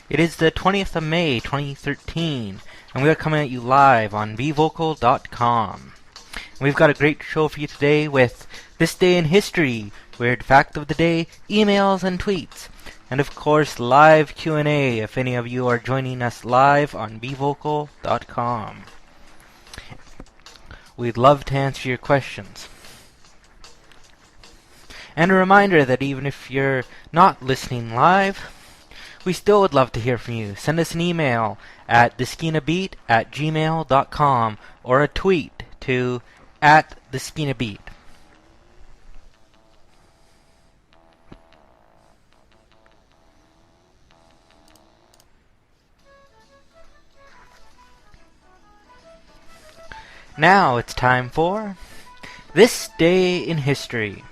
It is the 20th of May, 2013, and we are coming at you live on vvocal.com. We've got a great show for you today with This Day in History, Weird Fact of the Day, emails and tweets, and of course live Q&A if any of you are joining us live on vvocal.com. We'd love to answer your questions. And a reminder that even if you're not listening live, we still would love to hear from you. Send us an email at theskeenabeat@gmail.com or a tweet to @theskeenabeat. Now it's time for This Day in History.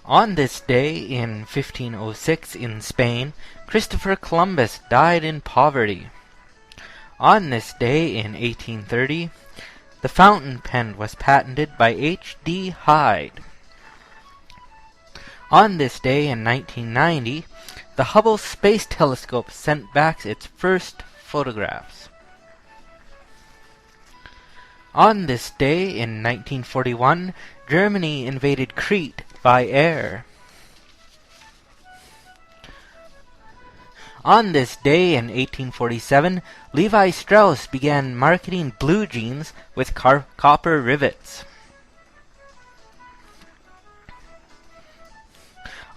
On this day in 1506 in Spain, Christopher Columbus died in poverty. On this day in 1830, the fountain pen was patented by H.D. Hyde. On this day in 1990, the Hubble Space Telescope sent back its first photographs. On this day in 1941, Germany invaded Crete by air. On this day in 1847, Levi Strauss began marketing blue jeans with copper rivets.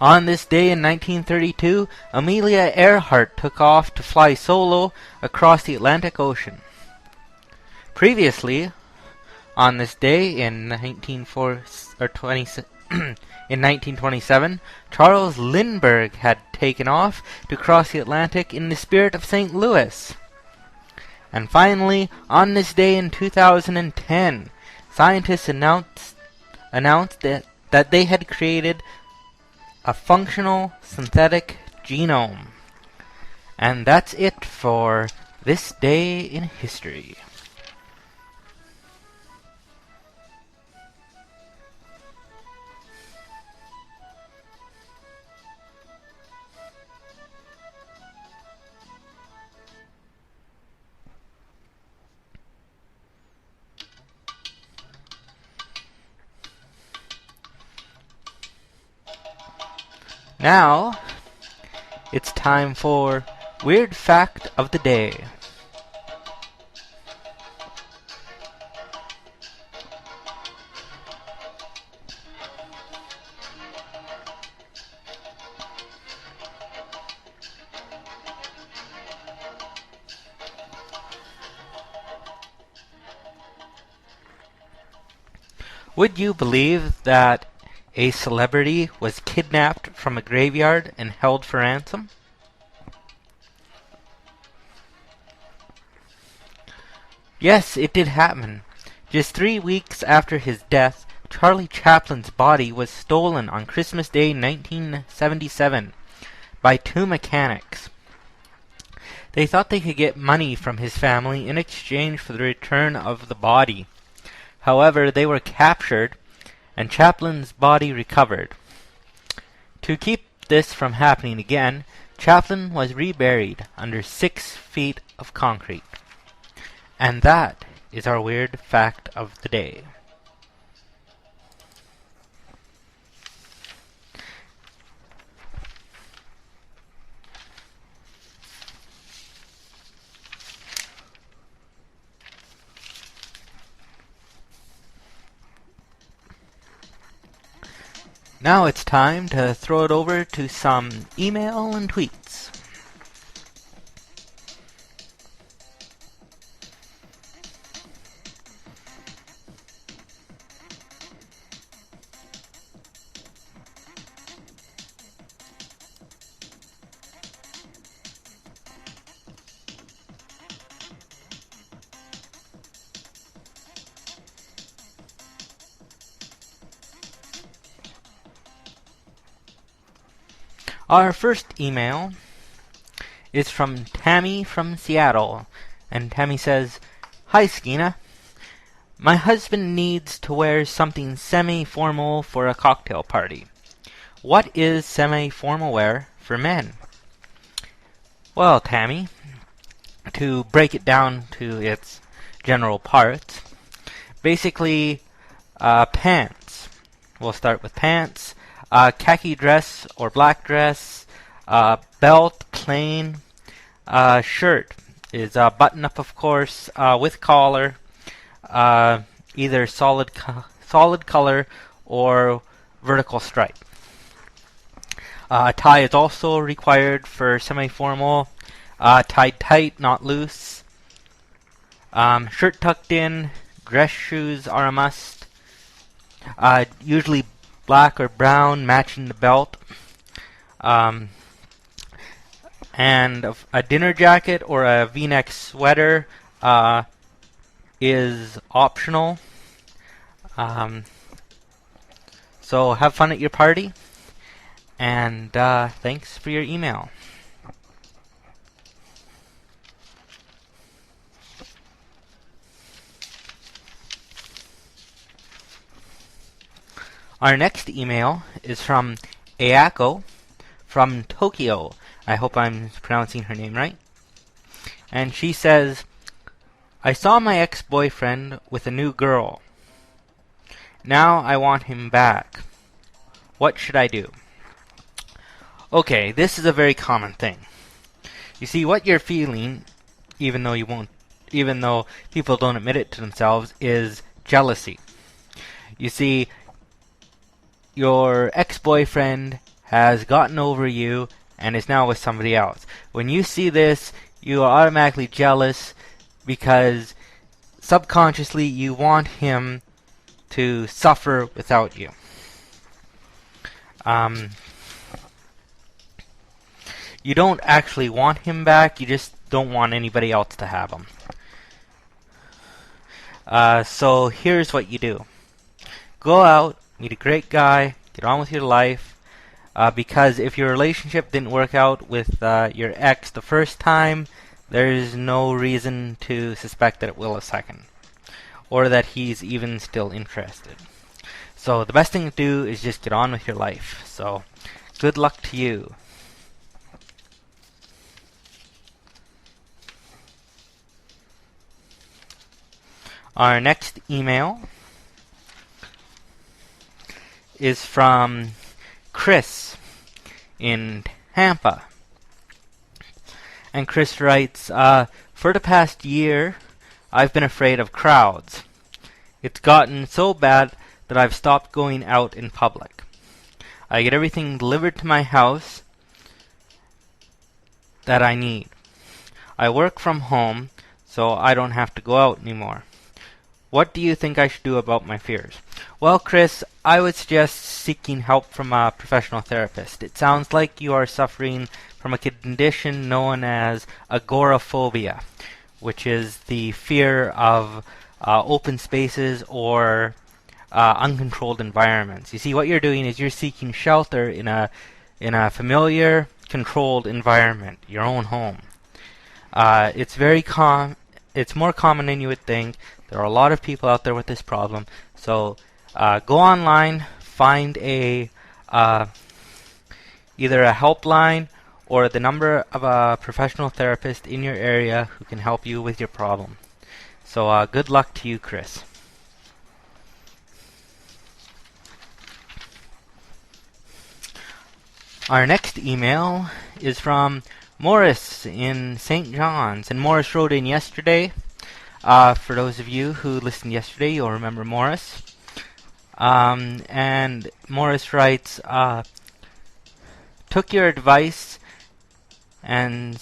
On this day in 1932, Amelia Earhart took off to fly solo across the Atlantic Ocean. Previously, on this day in 1927, Charles Lindbergh had taken off to cross the Atlantic in the spirit of St. Louis. And finally, on this day in 2010, scientists announced that they had created a functional synthetic genome. And that's it for This Day in History. Now, it's time for Weird Fact of the Day. Would you believe that a celebrity was kidnapped from a graveyard and held for ransom? Yes, it did happen. Just 3 weeks after his death, Charlie Chaplin's body was stolen on Christmas Day 1977 by 2 mechanics. They thought they could get money from his family in exchange for the return of the body. However, they were captured and Chaplin's body recovered. To keep this from happening again, Chaplin was reburied under 6 feet of concrete. And that is our weird fact of the day. Now it's time to throw it over to some email and tweets. Our first email is from Tammy from Seattle, and Tammy says, "Hi Skeena, my husband needs to wear something semi-formal for a cocktail party. What is semi-formal wear for men? Well, Tammy, to break it down to its general parts, basically pants. We'll start with pants. Khaki dress or black dress. Belt, plain. Shirt is button-up, of course, with collar. Either solid color or vertical stripe. Tie is also required for semi-formal. Tied tight, not loose. Shirt tucked in. Dress shoes are a must. Usually black or brown, matching the belt. And a dinner jacket or a V-neck sweater is optional. So have fun at your party, and thanks for your email. Our next email is from Ayako from Tokyo. I hope I'm pronouncing her name right. And she says, I saw my ex-boyfriend with a new girl. Now I want him back. What should I do? Okay, this is a very common thing. You see, what you're feeling, even though people don't admit it to themselves, is jealousy. You see, your ex-boyfriend has gotten over you and is now with somebody else. When you see this, you are automatically jealous because subconsciously you want him to suffer without you. You don't actually want him back, you just don't want anybody else to have him. So here's what you do. Go out, meet a great guy, get on with your life, because if your relationship didn't work out with your ex the first time, there's no reason to suspect that it will a second, or that he's even still interested. So the best thing to do is just get on with your life. So good luck to you. Our next email is from Chris in Tampa. And Chris writes, for the past year, I've been afraid of crowds. It's gotten so bad that I've stopped going out in public. I get everything delivered to my house that I need. I work from home, so I don't have to go out anymore. What do you think I should do about my fears? Well, Chris, I would suggest seeking help from a professional therapist. It sounds like you are suffering from a condition known as agoraphobia, which is the fear of open spaces or uncontrolled environments. You see, what you're doing is you're seeking shelter in a familiar, controlled environment, your own home. It's more common than you would think. There are a lot of people out there with this problem. So go online, find either a helpline or the number of a professional therapist in your area who can help you with your problem. So good luck to you, Chris. Our next email is from Morris in St. John's, and Morris wrote in yesterday. For those of you who listened yesterday, you'll remember Morris. And Morris writes, took your advice and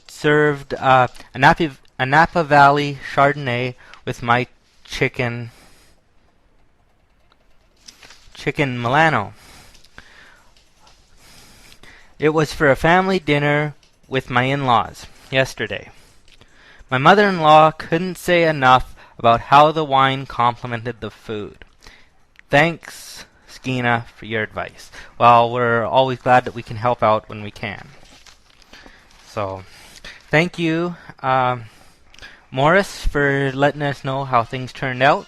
served a Napa Valley Chardonnay with my chicken Milano. It was for a family dinner with my in-laws yesterday. My mother-in-law couldn't say enough about how the wine complemented the food. Thanks, Skeena, for your advice. Well, we're always glad that we can help out when we can. So, thank you, Morris, for letting us know how things turned out.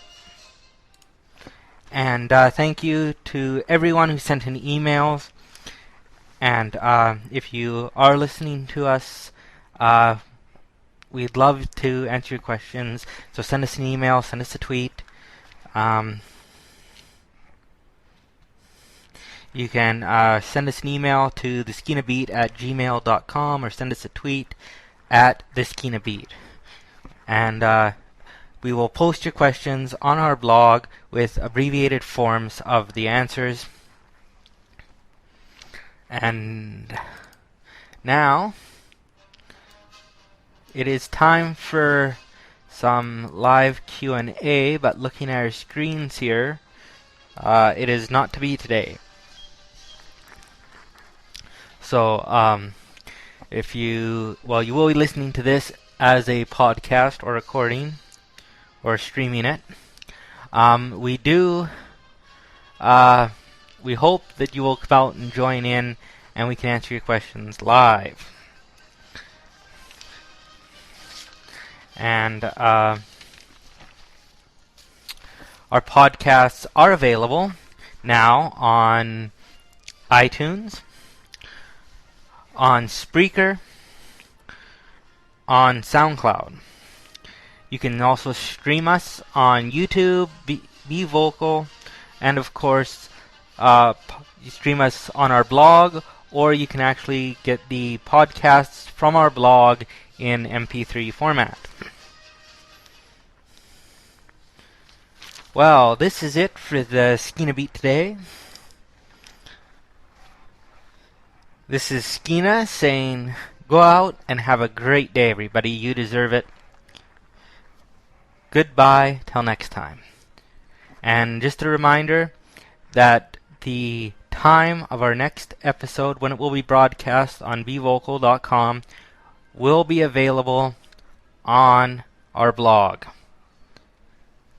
And thank you to everyone who sent in emails. And if you are listening to us, we'd love to answer your questions. So send us an email, send us a tweet. You can send us an email to theskeenabeat@gmail.com or send us a tweet at theskeenabeat. And we will post your questions on our blog with abbreviated forms of the answers. And now it is time for some live Q&A, but looking at our screens here, it is not to be today. So you will be listening to this as a podcast or recording or streaming it. We hope that you will come out and join in, and we can answer your questions live. And our podcasts are available now on iTunes, on Spreaker, on SoundCloud. You can also stream us on YouTube, Be Vocal, and of course, you stream us on our blog, or you can actually get the podcasts from our blog in MP3 format. Well, this is it for the Skeena Beat today. This is Skeena saying, go out and have a great day, everybody. You deserve it. Goodbye till next time. And just a reminder that the time of our next episode, when it will be broadcast on bevocal.com, will be available on our blog.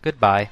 Goodbye.